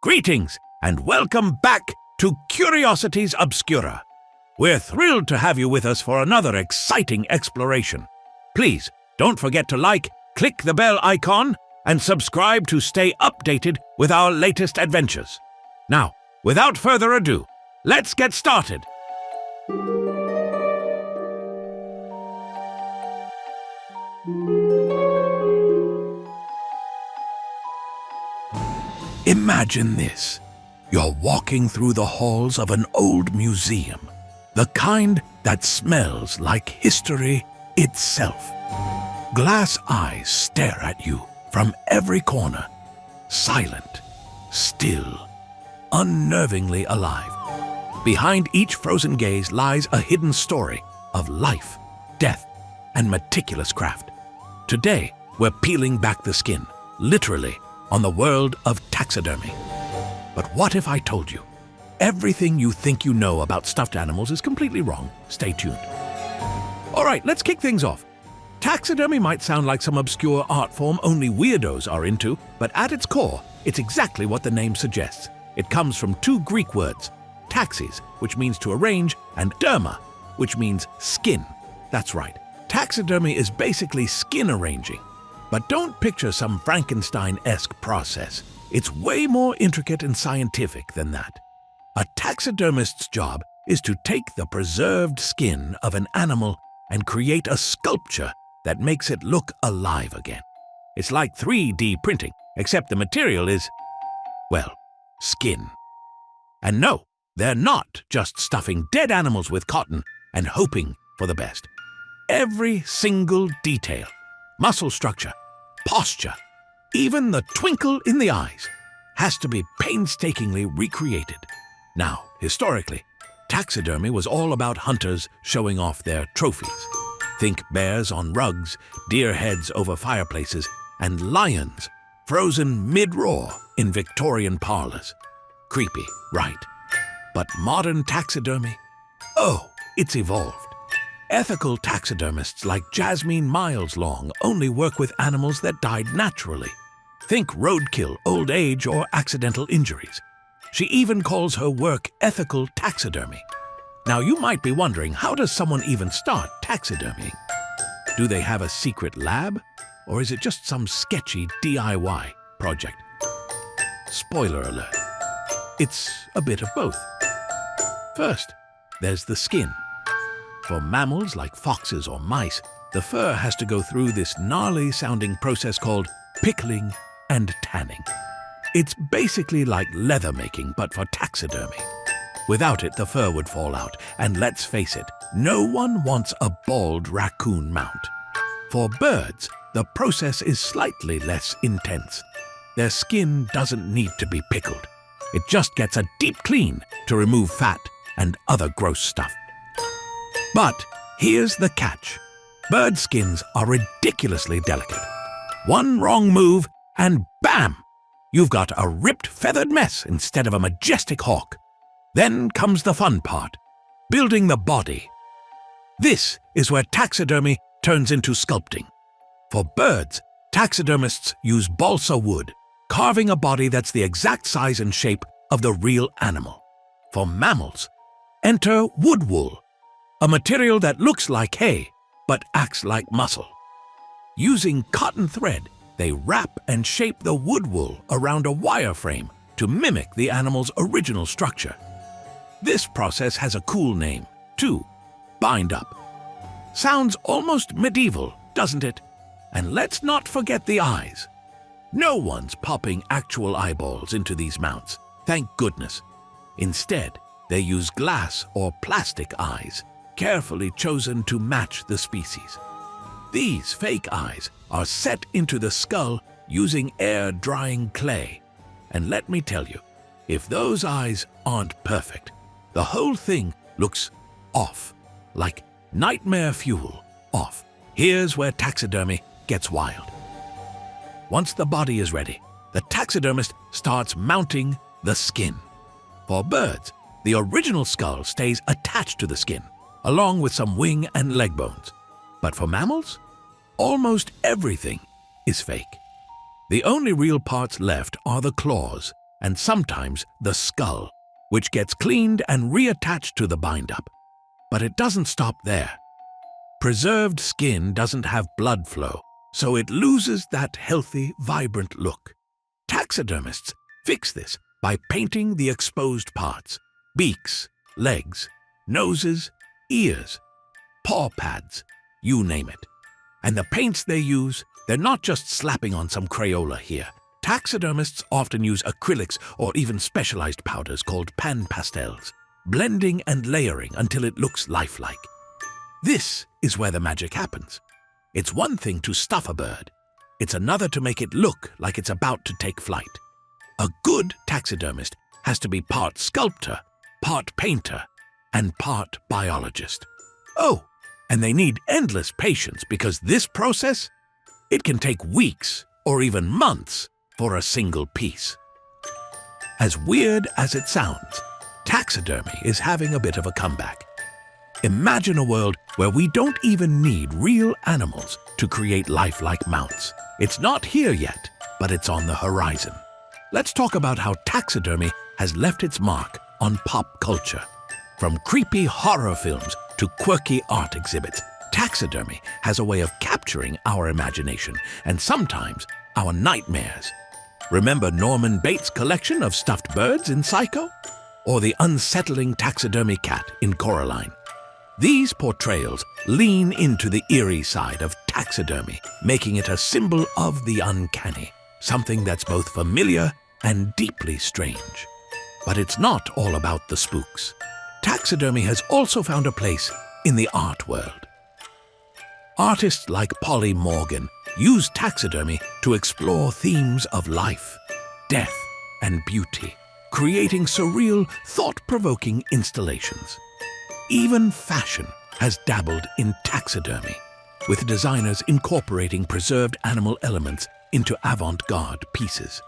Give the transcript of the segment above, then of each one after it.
Greetings and welcome back to Curiosities Obscura. We're thrilled to have you with us for another exciting exploration. Please don't forget to like, click the bell icon, and subscribe to stay updated with our latest adventures. Now, without further ado, let's get started. Imagine this. You're walking through the halls of an old museum, the kind that smells like history itself. Glass eyes stare at you from every corner, silent, still, unnervingly alive. Behind each frozen gaze lies a hidden story of life, death, and meticulous craft. Today, we're peeling back the skin, literally, on the world of taxidermy. But what if I told you everything you think you know about stuffed animals is completely wrong? Stay tuned. All right, let's kick things off. Taxidermy might sound like some obscure art form only weirdos are into, but at its core, it's exactly what the name suggests. It comes from two Greek words, taxis, which means to arrange, and derma, which means skin. That's right, taxidermy is basically skin arranging. But don't picture some Frankenstein-esque process. It's way more intricate and scientific than that. A taxidermist's job is to take the preserved skin of an animal and create a sculpture that makes it look alive again. It's like 3D printing, except the material is, well, skin. And no, they're not just stuffing dead animals with cotton and hoping for the best. Every single detail, muscle structure, posture, even the twinkle in the eyes, has to be painstakingly recreated. Now, historically, taxidermy was all about hunters showing off their trophies. Think bears on rugs, deer heads over fireplaces, and lions frozen mid-roar in Victorian parlors. Creepy, right? But modern taxidermy? Oh, it's evolved. Ethical taxidermists like Jasmine Miles Long only work with animals that died naturally. Think roadkill, old age, or accidental injuries. She even calls her work ethical taxidermy. Now you might be wondering, how does someone even start taxidermying? Do they have a secret lab? Or is it just some sketchy DIY project? Spoiler alert. It's a bit of both. First, there's the skin. For mammals like foxes or mice, the fur has to go through this gnarly-sounding process called pickling and tanning. It's basically like leather making, but for taxidermy. Without it, the fur would fall out, and let's face it, no one wants a bald raccoon mount. For birds, the process is slightly less intense. Their skin doesn't need to be pickled. It just gets a deep clean to remove fat and other gross stuff. But here's the catch. Bird skins are ridiculously delicate. One wrong move and bam! You've got a ripped feathered mess instead of a majestic hawk. Then comes the fun part, building the body. This is where taxidermy turns into sculpting. For birds, taxidermists use balsa wood, carving a body that's the exact size and shape of the real animal. For mammals, enter wood wool, a material that looks like hay, but acts like muscle. Using cotton thread, they wrap and shape the wood wool around a wire frame to mimic the animal's original structure. This process has a cool name, too, bind up. Sounds almost medieval, doesn't it? And let's not forget the eyes. No one's popping actual eyeballs into these mounts, thank goodness. Instead, they use glass or plastic eyes, carefully chosen to match the species. These fake eyes are set into the skull using air-drying clay. And let me tell you, if those eyes aren't perfect, the whole thing looks off, like nightmare fuel off. Here's where taxidermy gets wild. Once the body is ready, the taxidermist starts mounting the skin. For birds, the original skull stays attached to the skin, along with some wing and leg bones. But for mammals, almost everything is fake. The only real parts left are the claws, and sometimes the skull, which gets cleaned and reattached to the bind-up. But it doesn't stop there. Preserved skin doesn't have blood flow, so it loses that healthy, vibrant look. Taxidermists fix this by painting the exposed parts: beaks, legs, noses, ears, paw pads, you name it. And the paints they use, they're not just slapping on some Crayola here. Taxidermists often use acrylics or even specialized powders called pan pastels, blending and layering until it looks lifelike. This is where the magic happens. It's one thing to stuff a bird. It's another to make it look like it's about to take flight. A good taxidermist has to be part sculptor, part painter, and part biologist. Oh, and they need endless patience because this process, it can take weeks or even months for a single piece. As weird as it sounds, taxidermy is having a bit of a comeback. Imagine a world where we don't even need real animals to create lifelike mounts. It's not here yet, but it's on the horizon. Let's talk about how taxidermy has left its mark on pop culture. From creepy horror films to quirky art exhibits, taxidermy has a way of capturing our imagination and sometimes our nightmares. Remember Norman Bates' collection of stuffed birds in Psycho? Or the unsettling taxidermy cat in Coraline? These portrayals lean into the eerie side of taxidermy, making it a symbol of the uncanny, something that's both familiar and deeply strange. But it's not all about the spooks. Taxidermy has also found a place in the art world. Artists like Polly Morgan use taxidermy to explore themes of life, death, and beauty, creating surreal, thought-provoking installations. Even fashion has dabbled in taxidermy, with designers incorporating preserved animal elements into avant-garde pieces.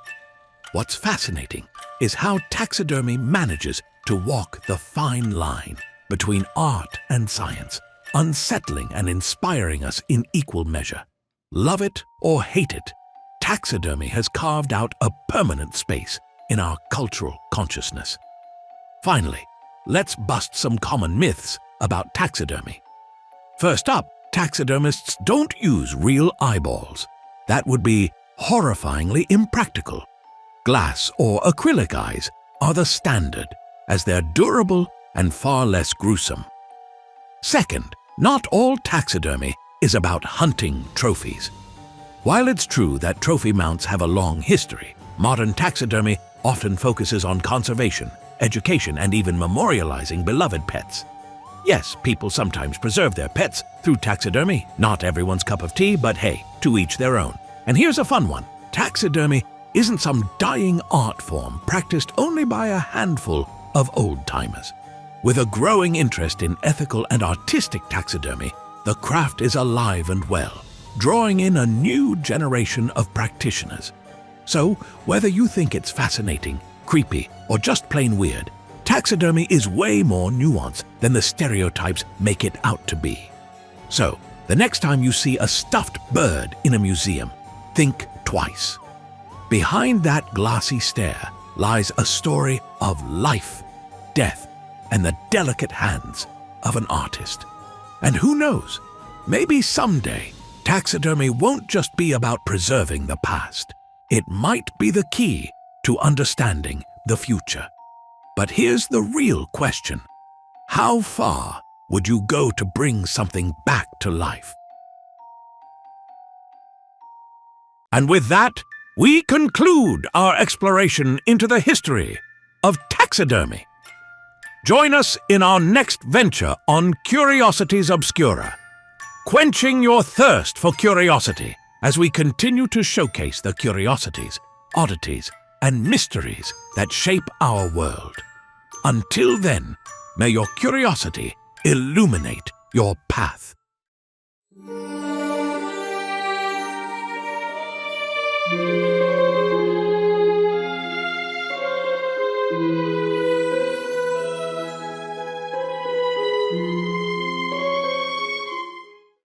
What's fascinating is how taxidermy manages to walk the fine line between art and science, unsettling and inspiring us in equal measure. Love it or hate it, taxidermy has carved out a permanent space in our cultural consciousness. Finally, let's bust some common myths about taxidermy. First up, taxidermists don't use real eyeballs. That would be horrifyingly impractical. Glass or acrylic eyes are the standard, as they're durable and far less gruesome. Second, not all taxidermy is about hunting trophies. While it's true that trophy mounts have a long history, modern taxidermy often focuses on conservation, education, and even memorializing beloved pets. Yes, people sometimes preserve their pets through taxidermy. Not everyone's cup of tea, but hey, to each their own. And here's a fun one. Taxidermy isn't some dying art form practiced only by a handful of old-timers. With a growing interest in ethical and artistic taxidermy, the craft is alive and well, drawing in a new generation of practitioners. So, whether you think it's fascinating, creepy, or just plain weird, taxidermy is way more nuanced than the stereotypes make it out to be. So, the next time you see a stuffed bird in a museum, think twice. Behind that glassy stare lies a story of life, death, and the delicate hands of an artist. And who knows, maybe someday taxidermy won't just be about preserving the past. It might be the key to understanding the future. But here's the real question. How far would you go to bring something back to life? And with that, we conclude our exploration into the history of taxidermy. Join us in our next venture on Curiosities Obscura, quenching your thirst for curiosity as we continue to showcase the curiosities, oddities, and mysteries that shape our world. Until then, may your curiosity illuminate your path.